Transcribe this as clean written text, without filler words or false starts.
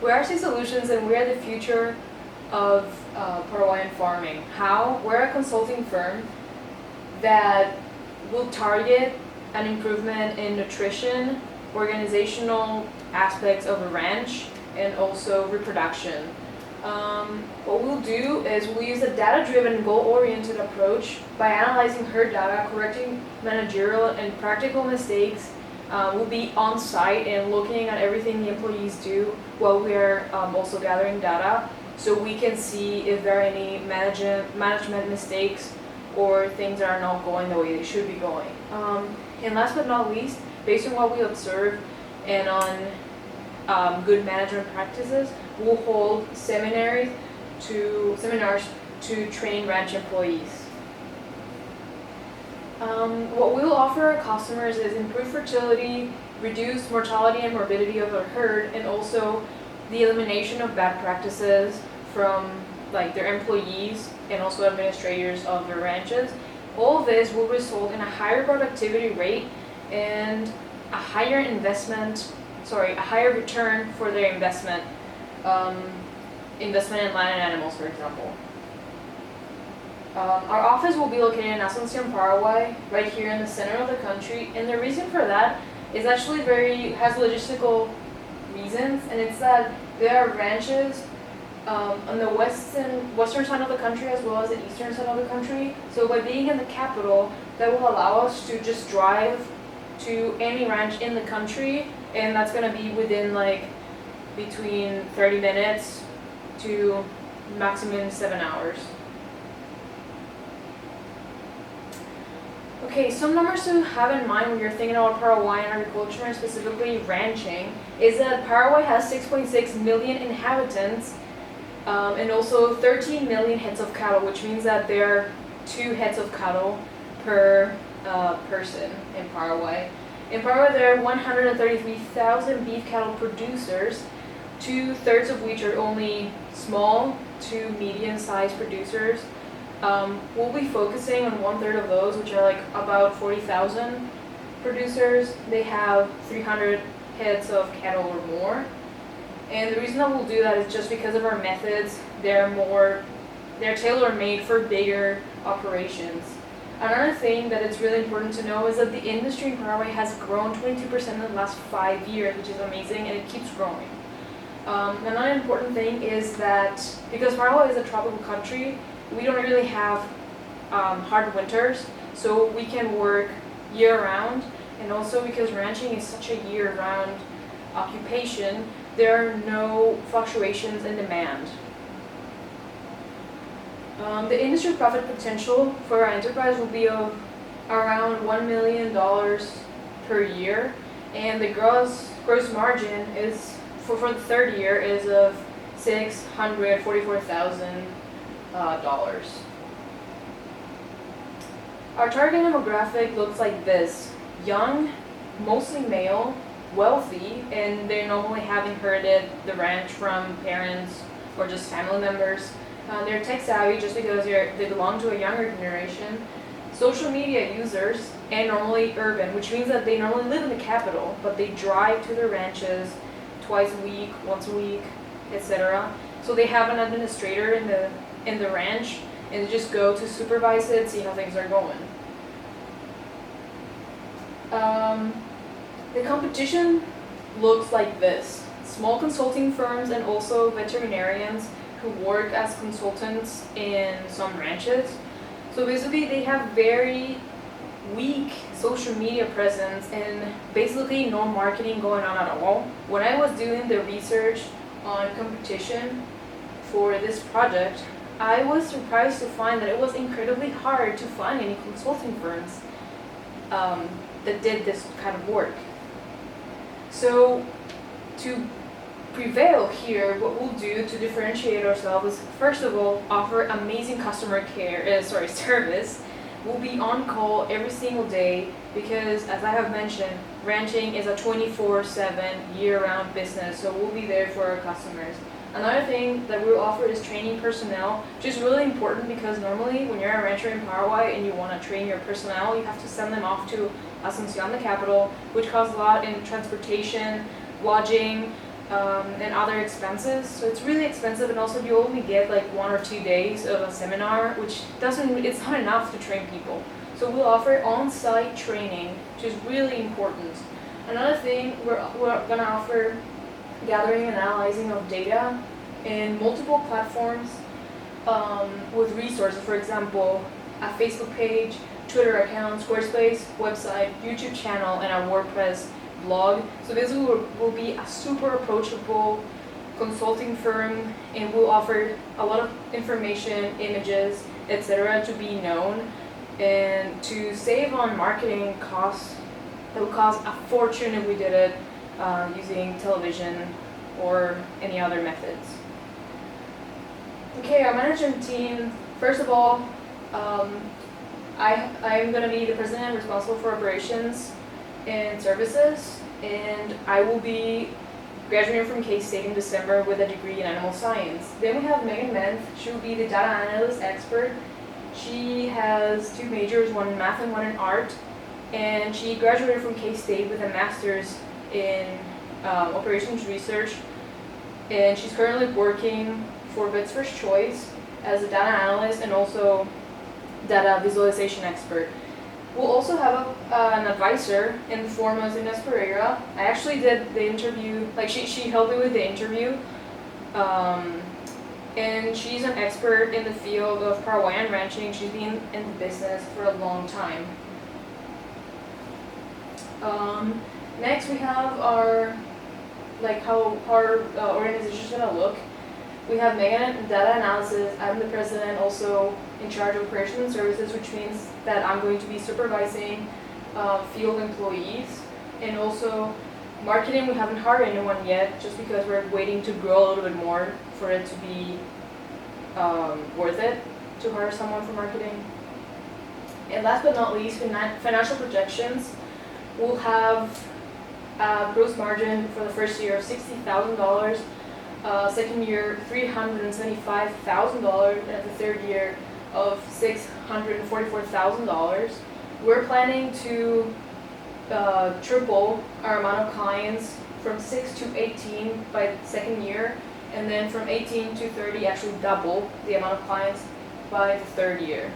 We're RC Solutions, and we're the future of Paraguayan farming. How? We're a consulting firm that will target an improvement in nutrition, organizational aspects of a ranch, and also reproduction. What we'll do is we'll use a data-driven, goal-oriented approach by analyzing herd data, correcting managerial and practical mistakes. We'll be on site and looking at everything the employees do while we're also gathering data, so we can see if there are any management mistakes or things that are not going the way they should be going. And last but not least, based on what we observe and on good management practices, we'll hold seminars to train ranch employees. What we will offer our customers is improved fertility, reduced mortality and morbidity of our herd, and also the elimination of bad practices from their employees and also administrators of their ranches. All of this will result in a higher productivity rate and a higher return for their investment in land and animals, for example. Our office will be located in Asunción, Paraguay, right here in the center of the country, and the reason for that is actually has logistical reasons, and it's that there are ranches on the western side of the country as well as the eastern side of the country. So by being in the capital, that will allow us to just drive to any ranch in the country, and that's going to be within between 30 minutes to maximum 7 hours. Okay, some numbers to have in mind when you're thinking about Paraguayan agriculture and specifically ranching is that Paraguay has 6.6 million inhabitants and also 13 million heads of cattle, which means that there are 2 heads of cattle per person in Paraguay. In Paraguay, there are 133,000 beef cattle producers, 2/3 of which are only small to medium-sized producers. We'll be focusing on 1/3 of those, which are about 40,000 producers. They have 300 heads of cattle or more. And the reason that we'll do that is just because of our methods. They're tailor-made for bigger operations. Another thing that it's really important to know is that the industry in Paraguay has grown 22% in the last 5 years, which is amazing, and it keeps growing. Another important thing is that because Paraguay is a tropical country, we don't really have hard winters, so we can work year-round, and also because ranching is such a year-round occupation, there are no fluctuations in demand. The industry profit potential for our enterprise will be of around $1 million per year, and the gross margin is for the 3rd year is of $644,000. Our target demographic looks like this: young, mostly male, wealthy, and they normally have inherited the ranch from parents or just family members. They're tech savvy just because they belong to a younger generation, social media users, and normally urban, which means that they normally live in the capital, but they drive to their ranches twice a week, once a week, etc. So they have an administrator in the ranch, and they just go to supervise it, see how things are going. The competition looks like this: small consulting firms and also veterinarians who work as consultants in some ranches. So basically they have very weak social media presence and basically no marketing going on at all. When I was doing the research on competition for this project, I was surprised to find that it was incredibly hard to find any consulting firms that did this kind of work. So to prevail here, what we'll do to differentiate ourselves is, first of all, offer amazing customer service. We'll be on call every single day because, as I have mentioned, ranching is a 24/7 year-round business, so we'll be there for our customers. Another thing that we'll offer is training personnel, which is really important because normally when you're a rancher in Paraguay and you want to train your personnel, you have to send them off to Asunción, the capital, which costs a lot in transportation, lodging, and other expenses. So it's really expensive, and also you only get like 1 or 2 days of a seminar, which it's not enough to train people. So we'll offer on-site training, which is really important. Another thing, we're gonna offer gathering and analyzing of data in multiple platforms with resources, for example, a Facebook page, Twitter account, Squarespace, website, YouTube channel, and a WordPress blog. So this will be a super approachable consulting firm, and we'll offer a lot of information, images, etc. to be known and to save on marketing costs that would cost a fortune if we did it using television or any other methods. Okay, our management team, first of all, I'm going to be the president responsible for operations and services, and I will be graduating from K-State in December with a degree in animal science. Then we have Megan Menth. She will be the data analyst expert. She has 2 majors, one in math and one in art, and she graduated from K-State with a master's in operations research, and she's currently working for Vet's First Choice as a data analyst and also data visualization expert. We'll also have an advisor in the form of Inés Pereira. I actually did the interview, like she helped me with the interview, and she's an expert in the field of Paraguayan ranching. She's been in the business for a long time. Next we have our, how our organization is gonna look. We have Megan in data analysis. I'm the president, also in charge of operations and services, which means that I'm going to be supervising field employees. And also marketing, we haven't hired anyone yet, just because we're waiting to grow a little bit more for it to be worth it to hire someone for marketing. And last but not least, financial projections. We'll have a gross margin for the first year of $60,000. Second year, $375,000, and the third year of $644,000. We're planning to triple our amount of clients from 6 to 18 by the second year, and then from 18 to 30 actually double the amount of clients by the third year.